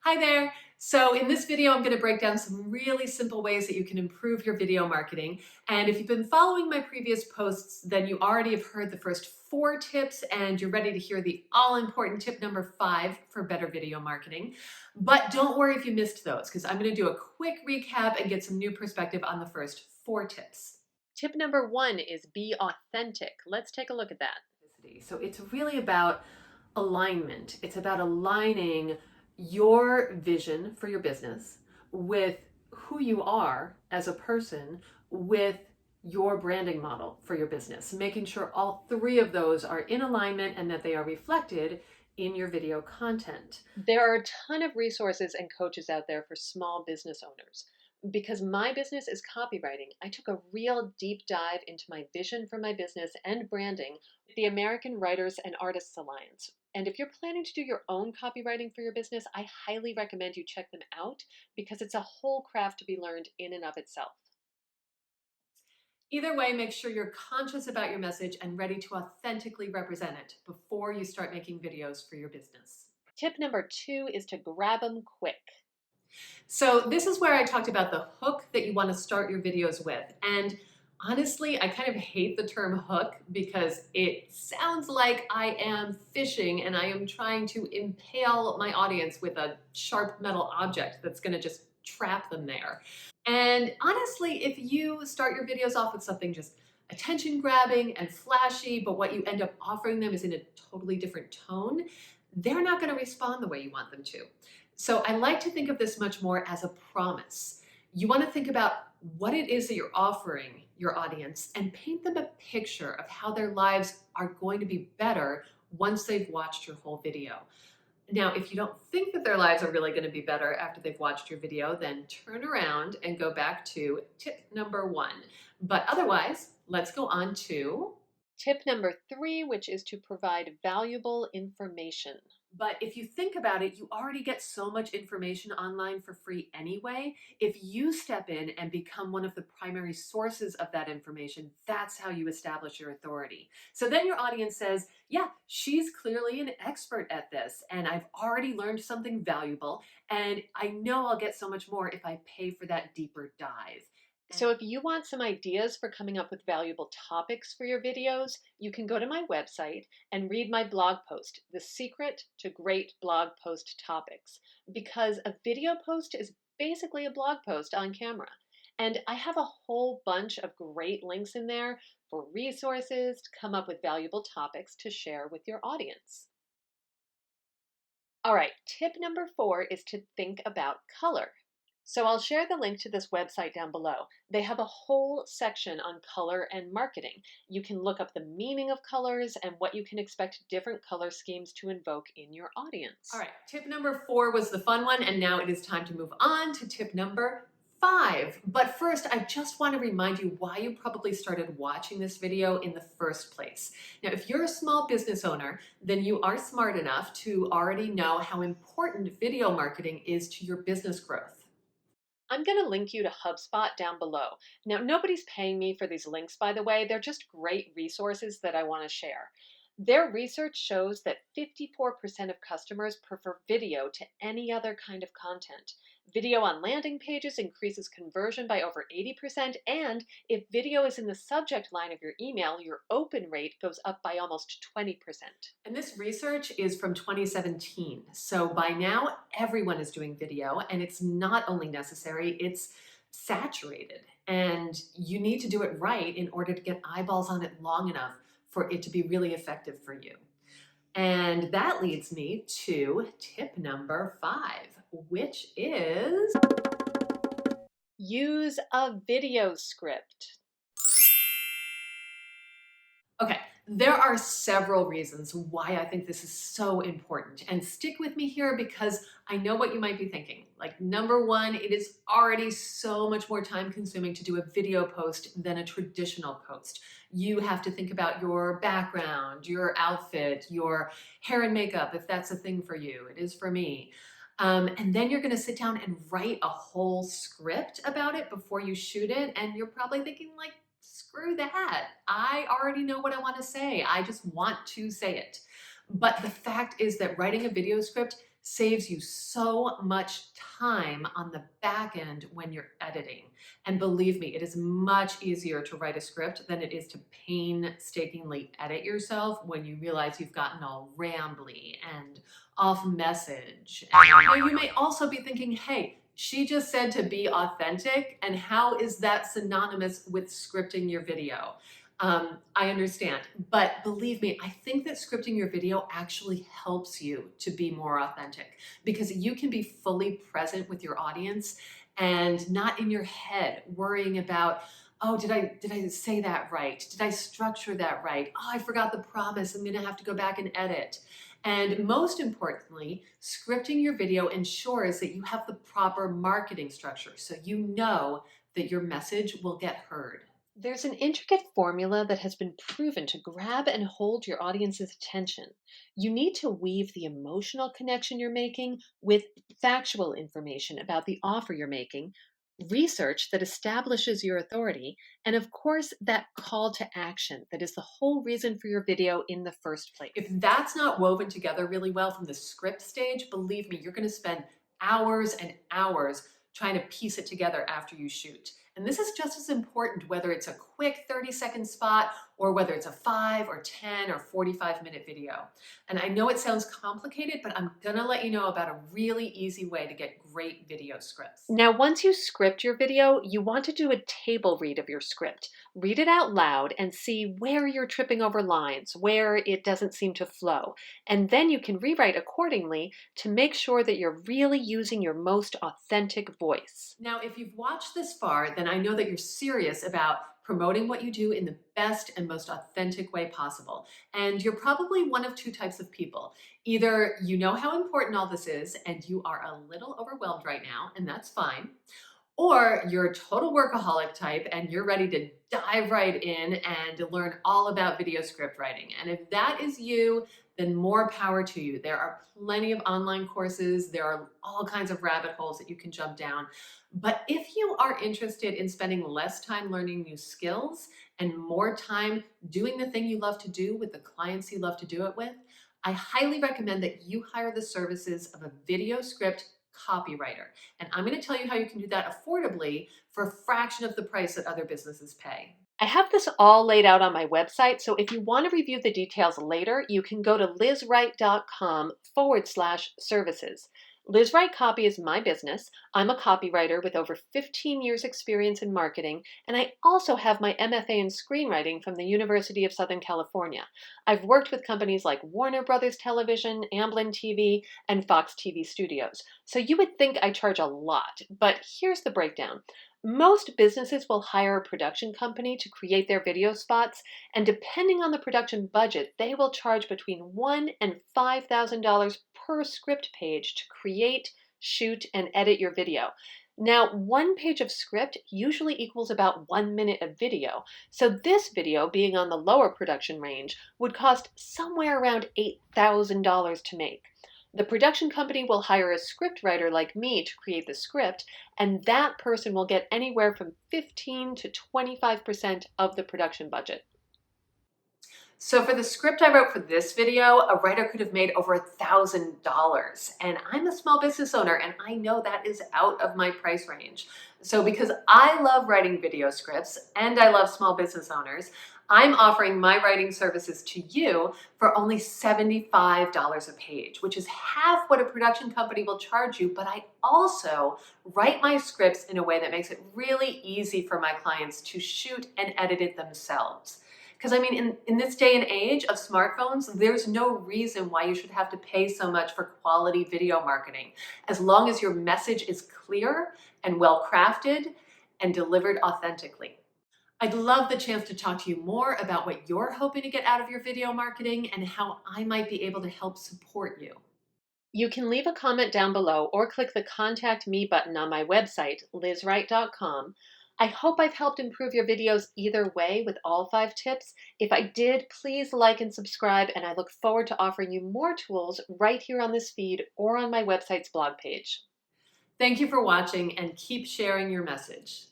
Hi there. So in this video, I'm going to break down some really simple ways that you can improve your video marketing. And if you've been following my previous posts, then you already have heard the first 4 tips and you're ready to hear the all-important tip number 5 for better video marketing. But don't worry if you missed those, because I'm going to do a quick recap and get some new perspective on the first 4 tips. Tip number 1 is be authentic. Let's take a look at that. So it's really about alignment. It's about aligning your vision for your business with who you are as a person, with your branding model for your business, making sure all 3 of those are in alignment and that they are reflected in your video content. There are a ton of resources and coaches out there for small business owners. Because my business is copywriting, I took a real deep dive into my vision for my business and branding with the American Writers and Artists Alliance. And if you're planning to do your own copywriting for your business, I highly recommend you check them out because it's a whole craft to be learned in and of itself. Either way, make sure you're conscious about your message and ready to authentically represent it before you start making videos for your business. Tip number 2 is to grab them quick. So this is where I talked about the hook that you want to start your videos with. And honestly, I kind of hate the term hook because it sounds like I am fishing and I am trying to impale my audience with a sharp metal object that's going to just trap them there. And honestly, if you start your videos off with something just attention grabbing and flashy, but what you end up offering them is in a totally different tone, they're not going to respond the way you want them to. So I like to think of this much more as a promise. You want to think about what it is that you're offering your audience and paint them a picture of how their lives are going to be better once they've watched your whole video. Now, if you don't think that their lives are really going to be better after they've watched your video, then turn around and go back to tip number 1. But otherwise, let's go on to Tip number 3, which is to provide valuable information. But if you think about it, you already get so much information online for free anyway. If you step in and become one of the primary sources of that information, that's how you establish your authority. So then your audience says, yeah, she's clearly an expert at this, and I've already learned something valuable, and I know I'll get so much more if I pay for that deeper dive. So if you want some ideas for coming up with valuable topics for your videos, you can go to my website and read my blog post, The Secret to Great Blog Post Topics, because a video post is basically a blog post on camera. And I have a whole bunch of great links in there for resources to come up with valuable topics to share with your audience. All right, tip number 4 is to think about color. So I'll share the link to this website down below. They have a whole section on color and marketing. You can look up the meaning of colors and what you can expect different color schemes to invoke in your audience. All right, tip number 4 was the fun one, and now it is time to move on to tip number 5. But first, I just want to remind you why you probably started watching this video in the first place. Now, if you're a small business owner, then you are smart enough to already know how important video marketing is to your business growth. I'm going to link you to HubSpot down below. Now, nobody's paying me for these links, by the way. They're just great resources that I want to share. Their research shows that 54% of customers prefer video to any other kind of content. Video on landing pages increases conversion by over 80%, and if video is in the subject line of your email, your open rate goes up by almost 20%. And this research is from 2017. So by now, everyone is doing video, and it's not only necessary, it's saturated. And you need to do it right in order to get eyeballs on it long enough for it to be really effective for you. And that leads me to tip number 5, which is Use a video script. okay, there are several reasons why I think this is so important. And stick with me here because I know what you might be thinking. Like, number 1, it is already so much more time consuming to do a video post than a traditional post. You have to think about your background, your outfit, your hair and makeup, if that's a thing for you. It is for me. And then you're going to sit down and write a whole script about it before you shoot it. And you're probably thinking, like, screw that. I already know what I want to say. I just want to say it. But the fact is that writing a video script saves you so much time on the back end when you're editing. And believe me, it is much easier to write a script than it is to painstakingly edit yourself when you realize you've gotten all rambly and off message. And now you may also be thinking, hey, she just said to be authentic, and how is that synonymous with scripting your video? I understand, but believe me, I think that scripting your video actually helps you to be more authentic because you can be fully present with your audience and not in your head worrying about, oh, did I say that right? Did I structure that right? Oh, I forgot the promise. I'm going to have to go back and edit. And most importantly, scripting your video ensures that you have the proper marketing structure so you know that your message will get heard. There's an intricate formula that has been proven to grab and hold your audience's attention. You need to weave the emotional connection you're making with factual information about the offer you're making, research that establishes your authority, and of course, that call to action that is the whole reason for your video in the first place. If that's not woven together really well from the script stage, believe me, you're going to spend hours and hours trying to piece it together after you shoot. And this is just as important whether it's a quick 30-second spot or whether it's a 5 or 10 or 45-minute video. And I know it sounds complicated, but I'm gonna let you know about a really easy way to get great video scripts. Now, once you script your video, you want to do a table read of your script. Read it out loud and see where you're tripping over lines, where it doesn't seem to flow. And then you can rewrite accordingly to make sure that you're really using your most authentic voice. Now, if you've watched this far, then I know that you're serious about promoting what you do in the best and most authentic way possible. And you're probably one of two types of people. Either you know how important all this is and you are a little overwhelmed right now, and that's fine. Or you're a total workaholic type and you're ready to dive right in and learn all about video script writing. And if that is you, then more power to you. There are plenty of online courses. There are all kinds of rabbit holes that you can jump down. But if you are interested in spending less time learning new skills and more time doing the thing you love to do with the clients you love to do it with, I highly recommend that you hire the services of a video script copywriter. And I'm going to tell you how you can do that affordably for a fraction of the price that other businesses pay. I have this all laid out on my website, so if you want to review the details later, you can go to lizwright.com/services. Liz Wright Copy is my business. I'm a copywriter with over 15 years experience in marketing, and I also have my MFA in screenwriting from the University of Southern California. I've worked with companies like Warner Brothers Television, Amblin TV, and Fox TV Studios. So you would think I charge a lot, but here's the breakdown. Most businesses will hire a production company to create their video spots, and depending on the production budget, they will charge between $1,000 and $5,000 per script page to create, shoot, and edit your video. Now, one page of script usually equals about 1 minute of video, so this video, being on the lower production range, would cost somewhere around $8,000 to make. The production company will hire a script writer like me to create the script, and that person will get anywhere from 15 to 25% of the production budget. So for the script I wrote for this video, a writer could have made over $1,000. And I'm a small business owner and I know that is out of my price range. So because I love writing video scripts and I love small business owners, I'm offering my writing services to you for only $75 a page, which is half what a production company will charge you, but I also write my scripts in a way that makes it really easy for my clients to shoot and edit it themselves. Because I mean, in this day and age of smartphones, there's no reason why you should have to pay so much for quality video marketing, as long as your message is clear and well crafted and delivered authentically. I'd love the chance to talk to you more about what you're hoping to get out of your video marketing and how I might be able to help support you. You can leave a comment down below or click the Contact Me button on my website, lizwright.com. I hope I've helped improve your videos either way with all 5 tips. If I did, please like and subscribe, and I look forward to offering you more tools right here on this feed or on my website's blog page. Thank you for watching and keep sharing your message.